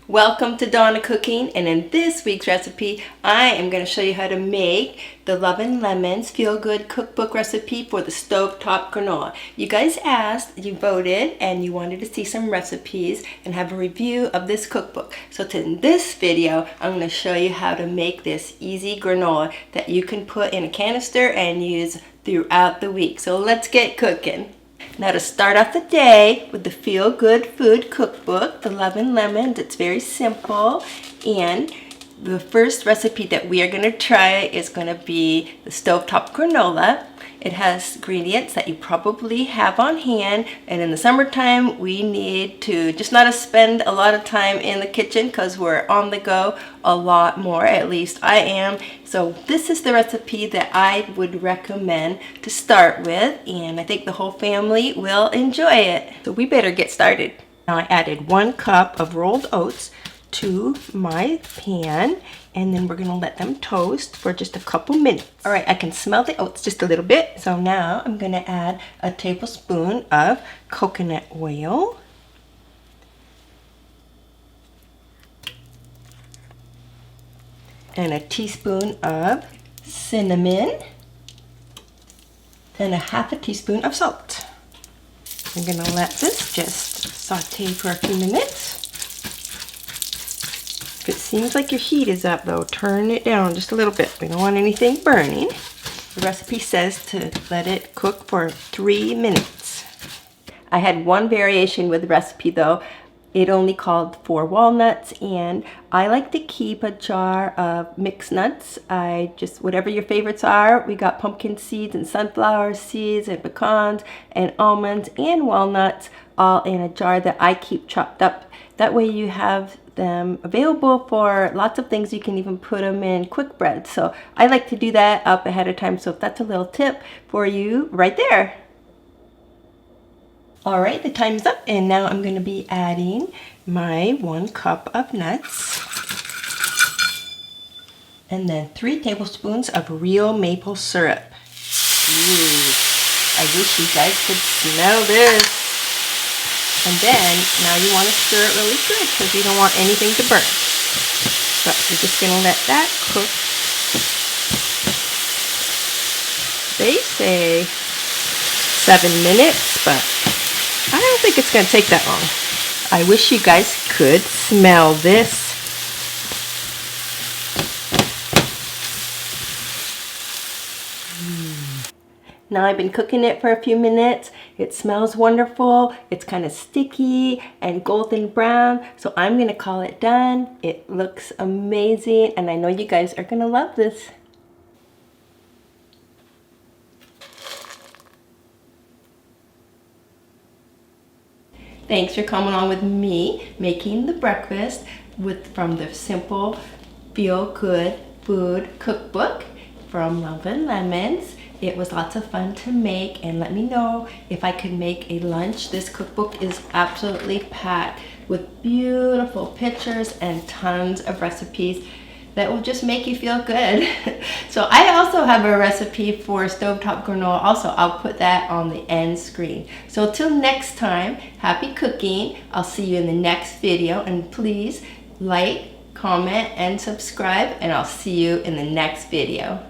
Welcome to Dawn of Cooking, and in this week's recipe I am going to show you how to make the Love and Lemons Feel Good Cookbook recipe for the stovetop granola. You guys asked, you voted, and you wanted to see some recipes and have a review of this cookbook. So in this video I'm going to show you how to make this easy granola that you can put in a canister and use throughout the week. So let's get cooking. Now to start off the day with the Feel Good Food Cookbook, the Love and Lemons, it's very simple. And the first recipe that we are going to try is going to be the stovetop granola. It has ingredients that you probably have on hand, and in the summertime we need to just not spend a lot of time in the kitchen because we're on the go a lot more, at least I am. So this is the recipe that I would recommend to start with, and I think the whole family will enjoy it. So we better get started. Now I added 1 cup of rolled oats to my pan, and then we're going to let them toast for just a couple minutes. All right, I can smell the oats just a little bit. So now I'm going to add a tablespoon of coconut oil, and a teaspoon of cinnamon, and a half a teaspoon of salt. I'm going to let this just saute for a few minutes. If it seems like your heat is up though, turn it down just a little bit. We don't want anything burning. The recipe says to let it cook for 3 minutes. I had one variation with the recipe though. It only called for walnuts, and I like to keep a jar of mixed nuts. Whatever your favorites are. We got pumpkin seeds and sunflower seeds and pecans and almonds and walnuts all in a jar that I keep chopped up. That way you have them available for lots of things. You can even put them in quick bread. So I like to do that up ahead of time. So that's a little tip for you right there. All right, the time's up, and now I'm going to be adding my 1 cup of nuts, and then 3 tablespoons of real maple syrup. Ooh, I wish you guys could smell this. And then, now you want to stir it really good because you don't want anything to burn. But we're just going to let that cook. They say 7 minutes, but I don't think it's going to take that long. I wish you guys could smell this. Now I've been cooking it for a few minutes. It smells wonderful. It's kind of sticky and golden brown. So I'm going to call it done. It looks amazing, and I know you guys are going to love this. Thanks for coming on with me making the breakfast from the simple Feel Good Food Cookbook from Love and Lemons. It was lots of fun to make, and let me know if I could make a lunch. This cookbook is absolutely packed with beautiful pictures and tons of recipes that will just make you feel good. So I also have a recipe for stovetop granola. Also, I'll put that on the end screen. So till next time, happy cooking. I'll see you in the next video, and please like, comment, and subscribe, and I'll see you in the next video.